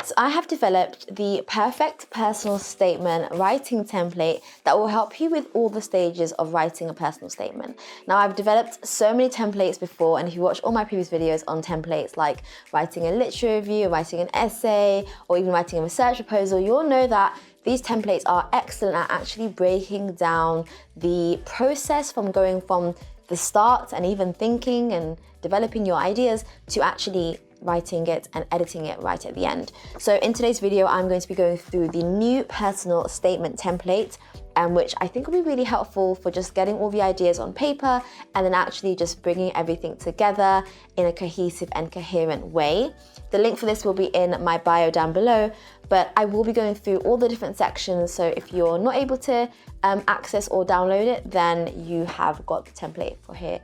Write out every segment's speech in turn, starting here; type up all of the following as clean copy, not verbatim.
So I have developed the perfect personal statement writing template that will help you with all the stages of writing a personal statement. Now, I've developed so many templates before, and if you watch all my previous videos on templates like writing a literature review, writing an essay, or even writing a research proposal, you'll know that these templates are excellent at actually breaking down the process from going from the start and even thinking and developing your ideas to actually writing it and editing it right at the end. So in today's video, I'm going to be going through the new personal statement template, which I think will be really helpful for just getting all the ideas on paper and then actually just bringing everything together in a cohesive and coherent way. The link for this will be in my bio down below, but I will be going through all the different sections. So if you're not able to access or download it, then you have got the template for here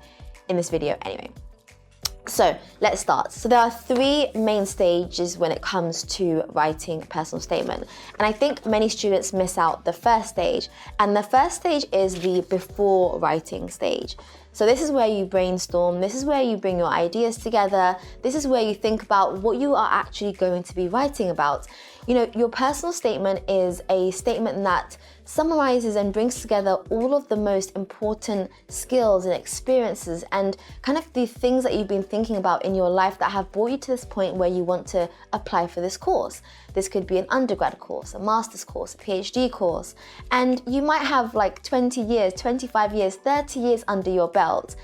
in this video anyway. So let's start. So there are three main stages when it comes to writing a personal statement. And I think many students miss out the first stage. And the first stage is the before writing stage. So this is where you brainstorm, this is where you bring your ideas together, this is where you think about what you are actually going to be writing about. You know, your personal statement is a statement that summarizes and brings together all of the most important skills and experiences and kind of the things that you've been thinking about in your life that have brought you to this point where you want to apply for this course. This could be an undergrad course, a master's course, a PhD course, and you might have like 20 years, 25 years, 30 years under your belt,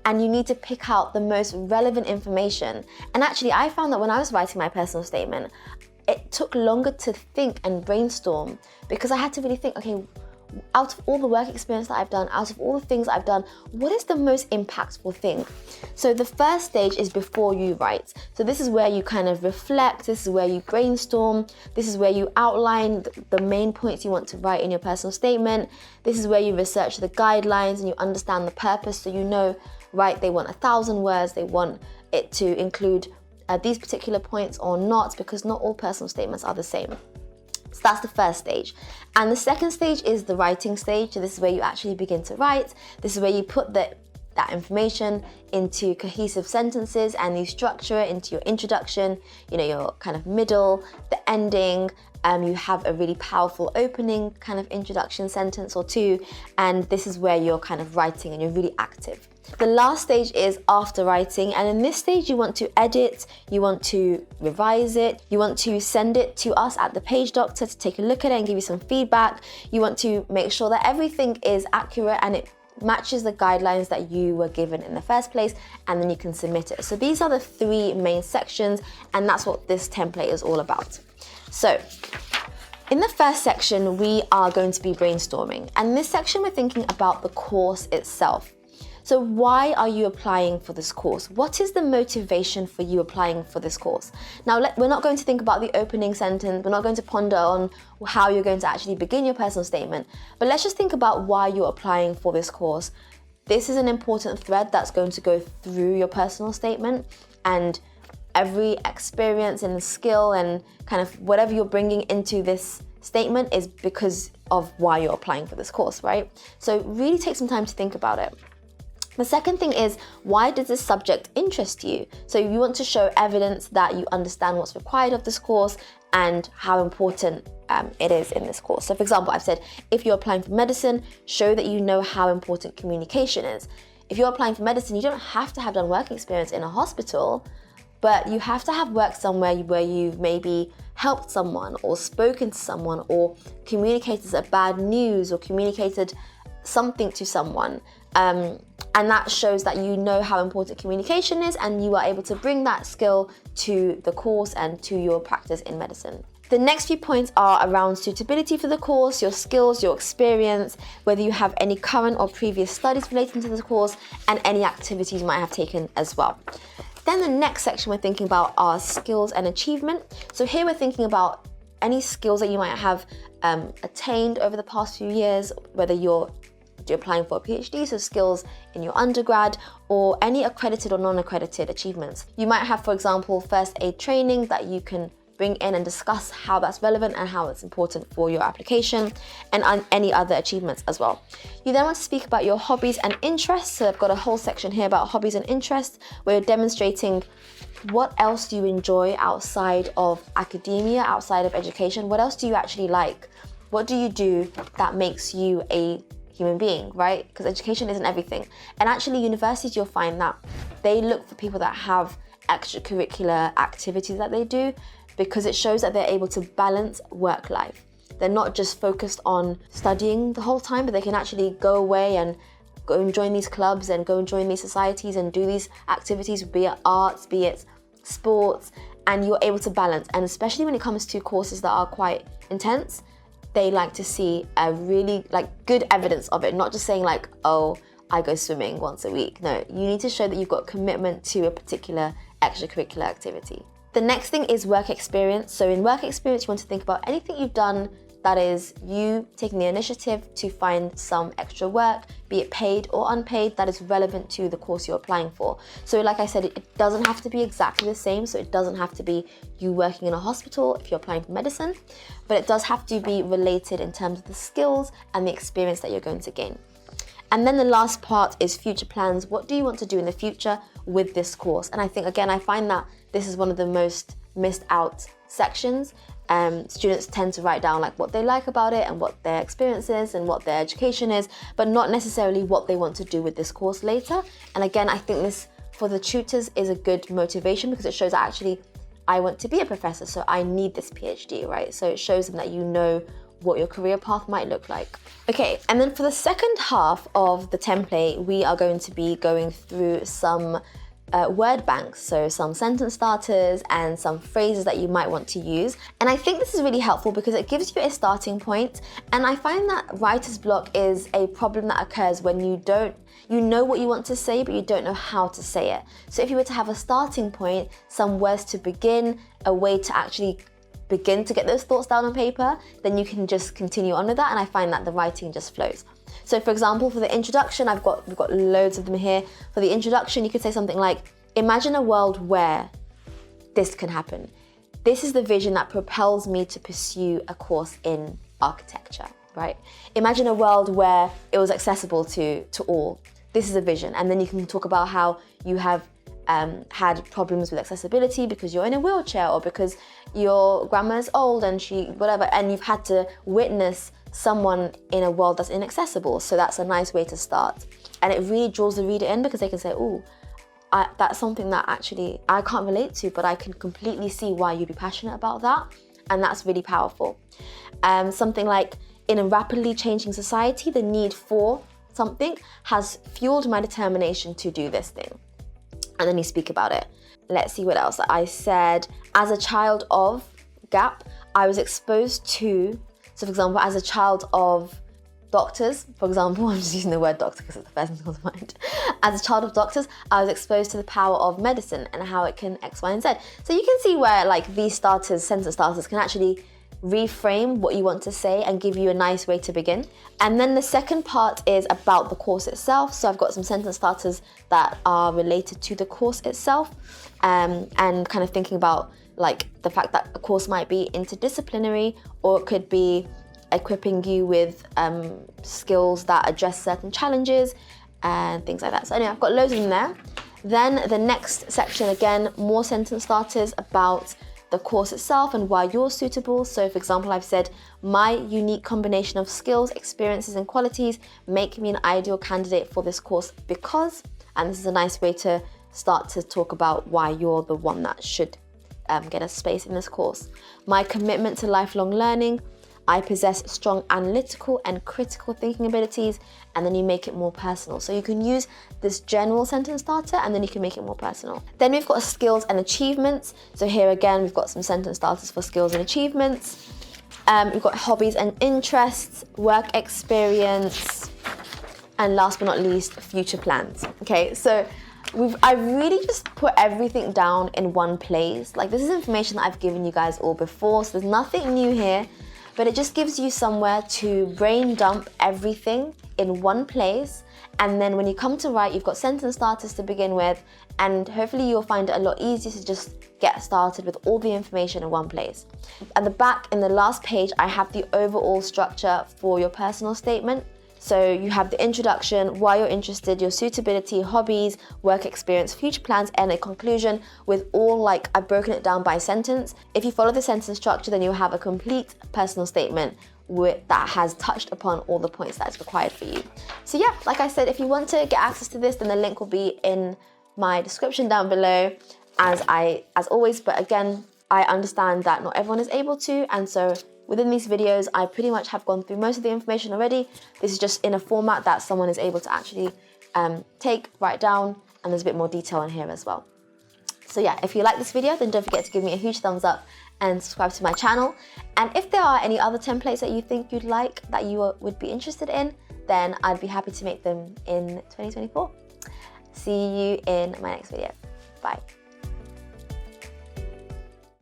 and you need to pick out the most relevant information. And actually, I found that when I was writing my personal statement, it took longer to think and brainstorm because I had to really think, okay, out of all the work experience that I've done, out of all the things I've done, what is the most impactful thing? So the first stage is before you write. So this is where you kind of reflect, this is where you brainstorm, this is where you outline the main points you want to write in your personal statement. This is where you research the guidelines and you understand the purpose, so you know, right, they want 1,000 words, they want it to include these particular points or not, because not all personal statements are the same. So that's the first stage. And the second stage is the writing stage. So this is where you actually begin to write. This is where you put that information into cohesive sentences and you structure it into your introduction, you know, your kind of middle, the ending. You have a really powerful opening kind of introduction sentence or two, and this is where you're kind of writing and you're really active. The last stage is after writing, and in this stage you want to edit, you want to revise it, you want to send it to us at the Page Doctor to take a look at it and give you some feedback. You want to make sure that everything is accurate and it matches the guidelines that you were given in the first place, and then you can submit it. So these are the three main sections, and that's what this template is all about. So in the first section, we are going to be brainstorming, and in this section we're thinking about the course itself. So why are you applying for this course? What is the motivation for you applying for this course? Now, we're not going to think about the opening sentence. We're not going to ponder on how you're going to actually begin your personal statement, but let's just think about why you're applying for this course. This is an important thread that's going to go through your personal statement, and every experience and skill and kind of whatever you're bringing into this statement is because of why you're applying for this course, right? So really take some time to think about it. The second thing is, why does this subject interest you? So you want to show evidence that you understand what's required of this course and how important it is in this course. So for example, I've said, if you're applying for medicine, show that you know how important communication is. If you're applying for medicine, you don't have to have done work experience in a hospital, but you have to have worked somewhere where you've maybe helped someone or spoken to someone or communicated a bad news or communicated something to someone. And that shows that you know how important communication is, and you are able to bring that skill to the course and to your practice in medicine. The next few points are around suitability for the course, your skills, your experience, whether you have any current or previous studies relating to the course, and any activities you might have taken as well. Then the next section we're thinking about are skills and achievement. So here we're thinking about any skills that you might have attained over the past few years, whether you're applying for a PhD, so skills in your undergrad, or any accredited or non-accredited achievements. You might have, for example, first aid training that you can bring in and discuss how that's relevant and how it's important for your application, and any other achievements as well. You then want to speak about your hobbies and interests. So I've got a whole section here about hobbies and interests, where you're demonstrating what else do you enjoy outside of academia, outside of education? What else do you actually like? What do you do that makes you a human being, right? Because education isn't everything. And actually universities, you'll find that they look for people that have extracurricular activities that they do, because it shows that they're able to balance work life. They're not just focused on studying the whole time, but they can actually go away and go and join these clubs and go and join these societies and do these activities, be it arts, be it sports, and you're able to balance. And especially when it comes to courses that are quite intense, they like to see a really good evidence of it, not just saying like, oh, I go swimming once a week. No, you need to show that you've got commitment to a particular extracurricular activity. The next thing is work experience. So in work experience, you want to think about anything you've done that is you taking the initiative to find some extra work, be it paid or unpaid, that is relevant to the course you're applying for. So like I said, it doesn't have to be exactly the same. So it doesn't have to be you working in a hospital if you're applying for medicine, but it does have to be related in terms of the skills and the experience that you're going to gain. And then the last part is future plans. What do you want to do in the future with this course? And I think, again, I find that this is one of the most missed out sections. Students tend to write down like what they like about it and what their experience is and what their education is, but not necessarily what they want to do with this course later. And again, I think this for the tutors is a good motivation, because it shows that actually I want to be a professor, so I need this PhD, right? So it shows them that you know what your career path might look like. Okay, and then for the second half of the template, we are going to be going through some word banks, so some sentence starters and some phrases that you might want to use. And I think this is really helpful because it gives you a starting point. And I find that writer's block is a problem that occurs when you know what you want to say, but you don't know how to say it. So if you were to have a starting point, some words to begin, a way to actually begin to get those thoughts down on paper, then you can just continue on with that. And I find that the writing just flows. So for example, for the introduction, we've got loads of them here. For the introduction, you could say something like, imagine a world where this can happen. This is the vision that propels me to pursue a course in architecture, right? Imagine a world where it was accessible to all. This is a vision. And then you can talk about how you have had problems with accessibility because you're in a wheelchair or because your grandma's old and and you've had to witness someone in a world that's inaccessible. So that's a nice way to start. And it really draws the reader in because they can say, oh, that's something that actually I can't relate to, but I can completely see why you'd be passionate about that. And that's really powerful. Something like, in a rapidly changing society, the need for something has fueled my determination to do this thing. And then you speak about it. Let's see what else. I said, as a child of gap, I was exposed to, so for example, as a child of doctors, for example, I'm just using the word doctor because it's the first thing that comes to mind. As a child of doctors, I was exposed to the power of medicine and how it can X, Y, and Z. So you can see where like these starters, sentence starters, can actually reframe what you want to say and give you a nice way to begin. And then the second part is about the course itself. So I've got some sentence starters that are related to the course itself, and kind of thinking about like the fact that a course might be interdisciplinary, or it could be equipping you with skills that address certain challenges and things like that. So anyway, I've got loads of them there. Then the next section, again, more sentence starters about the course itself and why you're suitable. So for example, I've said, my unique combination of skills, experiences, and qualities make me an ideal candidate for this course because, and this is a nice way to start to talk about why you're the one that should get a space in this course. My commitment to lifelong learning, I possess strong analytical and critical thinking abilities, and then you make it more personal. So you can use this general sentence starter and then you can make it more personal. Then we've got skills and achievements. So here again, we've got some sentence starters for skills and achievements. We've got hobbies and interests, work experience, and last but not least, future plans. Okay, so I've really just put everything down in one place. Like, this is information that I've given you guys all before, so there's nothing new here. But it just gives you somewhere to brain dump everything in one place. And then when you come to write, you've got sentence starters to begin with, and hopefully you'll find it a lot easier to just get started with all the information in one place. At the back, in the last page, I have the overall structure for your personal statement. So you have the introduction, why you're interested, your suitability, hobbies, work experience, future plans, and a conclusion with all, like, I've broken it down by sentence. If you follow the sentence structure, then you'll have a complete personal statement that has touched upon all the points that is required for you. So yeah, like I said, if you want to get access to this, then the link will be in my description down below, as always. But again, I understand that not everyone is able to, and so within these videos, I pretty much have gone through most of the information already. This is just in a format that someone is able to actually write down, and there's a bit more detail in here as well. So yeah, if you like this video, then don't forget to give me a huge thumbs up and subscribe to my channel. And if there are any other templates that you think you'd like, that you would be interested in, then I'd be happy to make them in 2024. See you in my next video. Bye.